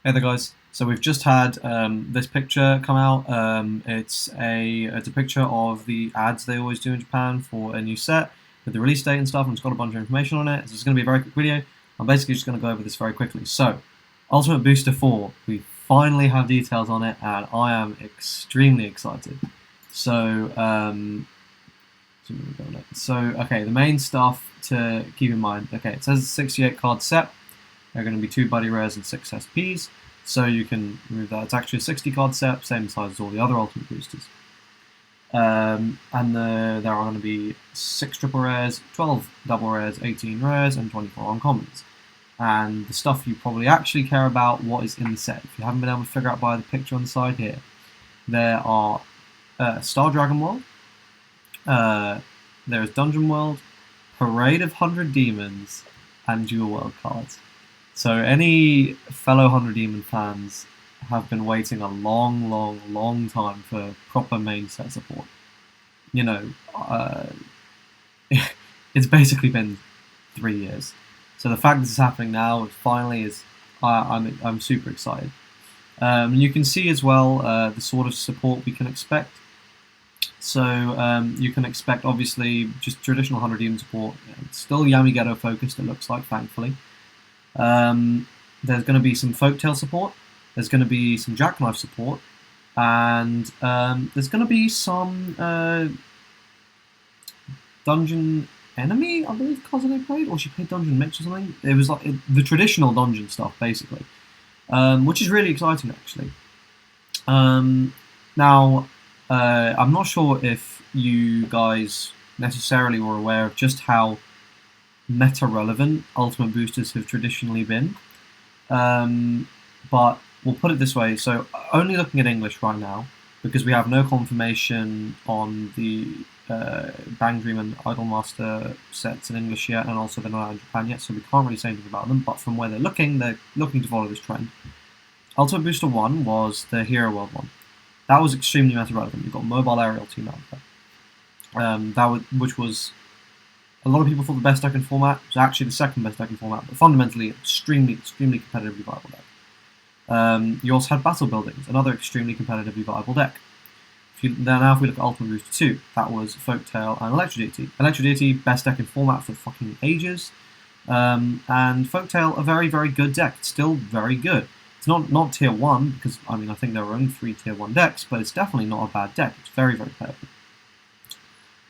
Hey there, guys. So we've just had this picture come out. It's a picture of the ads they always do in Japan for a new set with the release date and stuff, and it's got a bunch of information on it. So it's going to be a very quick video. I'm basically just going to go over this very quickly. So, Ultimate Booster 4, we finally have details on it, and I am extremely excited. So, okay, the main stuff to keep in mind. Okay, it says 68 card set. There are going to be 2 Buddy Rares and 6 SPs, so you can remove that. It's actually a 60 card set, same size as all the other Ultimate Boosters. There are going to be 6 Triple Rares, 12 Double Rares, 18 Rares, and 24 Uncommons. And the stuff you probably actually care about, what is in the set. If you haven't been able to figure out by the picture on the side here, there are Star Dragon World, there is Dungeon World, Parade of 100 Demons, and Dual World cards. So any fellow 100 Demon fans have been waiting a long time for proper main set support. You know, it's basically been 3 years. So the fact this is happening now, finally, is I'm super excited. You can see as well the sort of support we can expect. So you can expect, obviously, just traditional 100 Demon support. It's still Yamigeto focused, it looks like, thankfully. There's going to be some FOLKTALE support, there's going to be some JACKKNIFE support, and there's going to be some Dungeon Enemy, I believe Kozane played, or she played Dungeon Mix or something. It was like the traditional dungeon stuff, basically, which is really exciting, actually. Now, I'm not sure if you guys necessarily were aware of just how meta-relevant Ultimate Boosters have traditionally been. But we'll put it this way, so only looking at English right now, because we have no confirmation on the Bang Dream and Idolmaster sets in English yet, and also they're not out in Japan yet, so we can't really say anything about them, but from where they're looking to follow this trend. Ultimate Booster 1 was the Hero World one. That was extremely meta-relevant. You've got Mobile Aerial Team out there. Which was, a lot of people thought the best deck in format. It was actually the second best deck in format, but fundamentally extremely competitively viable deck. You also had Battle Buildings, another extremely competitively viable deck. Now if we look at Ultimate Booster 2, that was FOLKTALE and Electro Deity. Electro Deity, best deck in format for fucking ages. And FOLKTALE, a very good deck. It's still very good. It's not tier 1, because I mean I think there are only 3 tier 1 decks, but it's definitely not a bad deck. It's very playable.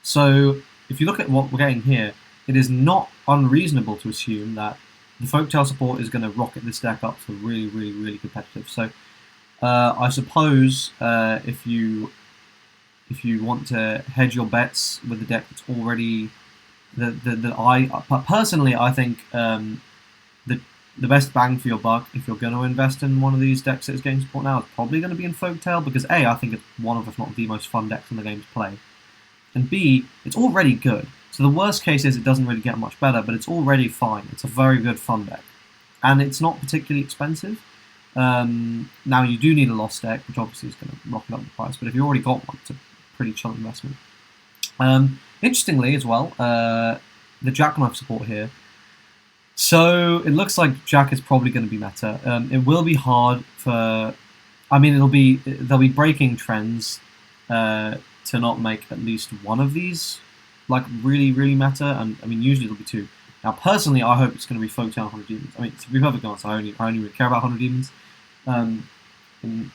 So if you look at what we're getting here, it is not unreasonable to assume that the FOLKTALE support is going to rocket this deck up to really competitive. So I suppose if you want to hedge your bets with the deck that's already personally I think the best bang for your buck, if you're going to invest in one of these decks that is getting support now, is probably going to be in FOLKTALE, because A, I think it's one of, if not the most fun decks in the game to play, and B, it's already good. So the worst case is it doesn't really get much better, but it's already fine. It's a very good fun deck, and it's not particularly expensive. Now you do need a Lost deck, which obviously is going to rocket up the price, but if you already got one, it's a pretty chill investment. Interestingly as well, the JACKKNIFE support here. So it looks like Jack is probably going to be meta. It will be hard for, I mean, there'll be breaking trends to not make at least one of these like really meta, and I mean usually it'll be 2. Now personally, I hope it's going to be FOLKTALE 100 Demons. I mean, to be perfectly honest, I only really care about 100 Demons. In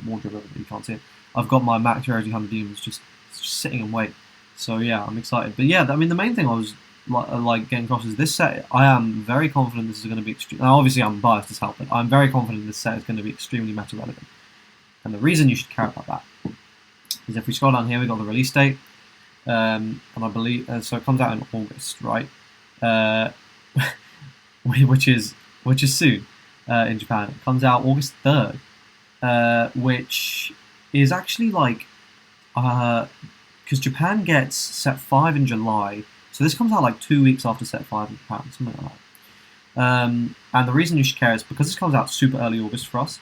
wardrobe, but you can't see it. I've got my Max Rarity 100 Demons just sitting and wait. So yeah, I'm excited. But yeah, I mean the main thing I was like getting across is this set. I am very confident this is going to be extreme. Now obviously I'm biased as hell, but I'm very confident this set is going to be extremely meta relevant. And the reason you should care about that is if we scroll down here, we've got the release date, and I believe so it comes out in August, right? which is soon in Japan. It comes out August 3rd, which is actually like because Japan gets set 5 in July, so this comes out like 2 weeks after set 5 in Japan, something like that. And the reason you should care is because this comes out super early August for us.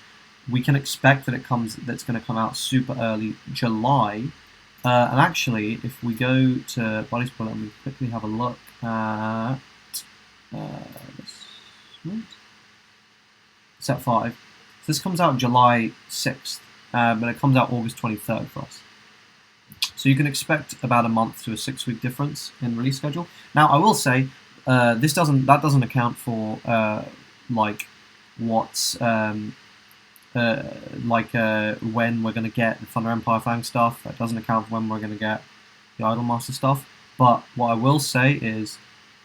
We can expect that that's going to come out super early July. And actually, if we go to Body Spoiler and we quickly have a look at set 5. So this comes out July 6th, but it comes out August 23rd for us. So you can expect about a month to a 6-week difference in release schedule. Now, I will say that doesn't account for like what's when we're going to get the Thunder Empire Fang stuff. That doesn't account for when we're going to get the Idolmaster stuff. But what I will say is,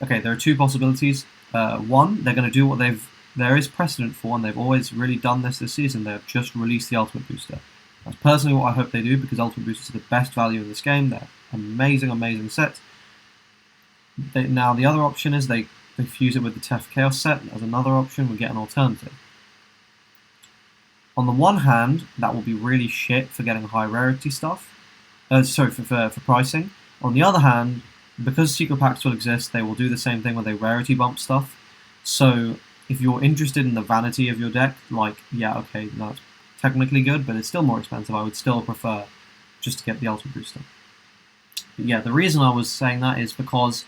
okay, there are two possibilities. One, they're going to do what there is precedent for, and they've always really done this season. They've just released the Ultimate Booster. That's personally what I hope they do, because Ultimate Boosters are the best value in this game. They're amazing, amazing sets. Now, the other option is they fuse it with the Tef Chaos set. As another option, we get an alternative. On the one hand, that will be really shit for getting high rarity stuff. For pricing. On the other hand, because secret packs will exist, they will do the same thing with a rarity bump stuff. So if you're interested in the vanity of your deck, like, yeah, okay, that's technically good, but it's still more expensive. I would still prefer just to get the Ultimate Booster. But yeah, the reason I was saying that is because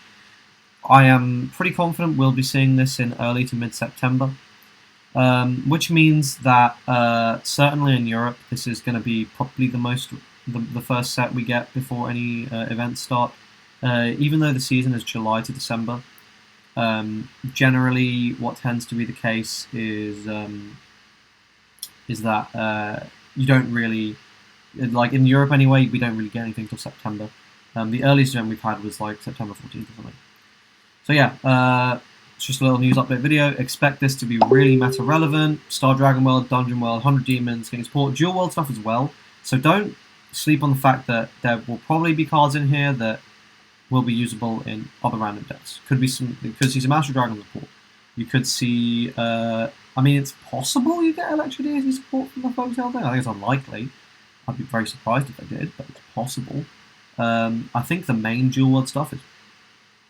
I am pretty confident we'll be seeing this in early to mid-September, which means that certainly in Europe, this is going to be probably the first set we get before any events start. Even though the season is July to December, generally what tends to be the case is that you don't really, like in Europe anyway, we don't really get anything till September. The earliest event we've had was like September 14th or something. So yeah, it's just a little news update video. Expect this to be really meta relevant. Star Dragon World, Dungeon World, 100 Demons, getting support, Dual World stuff as well. So don't sleep on the fact that there will probably be cards in here that will be usable in other random decks. You could see some Astral Dragon support. You could see, I mean, it's possible you get Electro Deity support from the FOLKTALE thing. I think it's unlikely. I'd be very surprised if they did, but it's possible. I think the main Dual World stuff is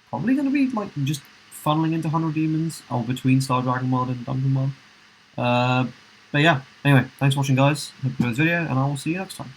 probably going to be like just funneling into 100 Demons or between Star Dragon World and Dungeon World. But yeah, anyway, thanks for watching, guys. Hope you enjoyed this video, and I will see you next time.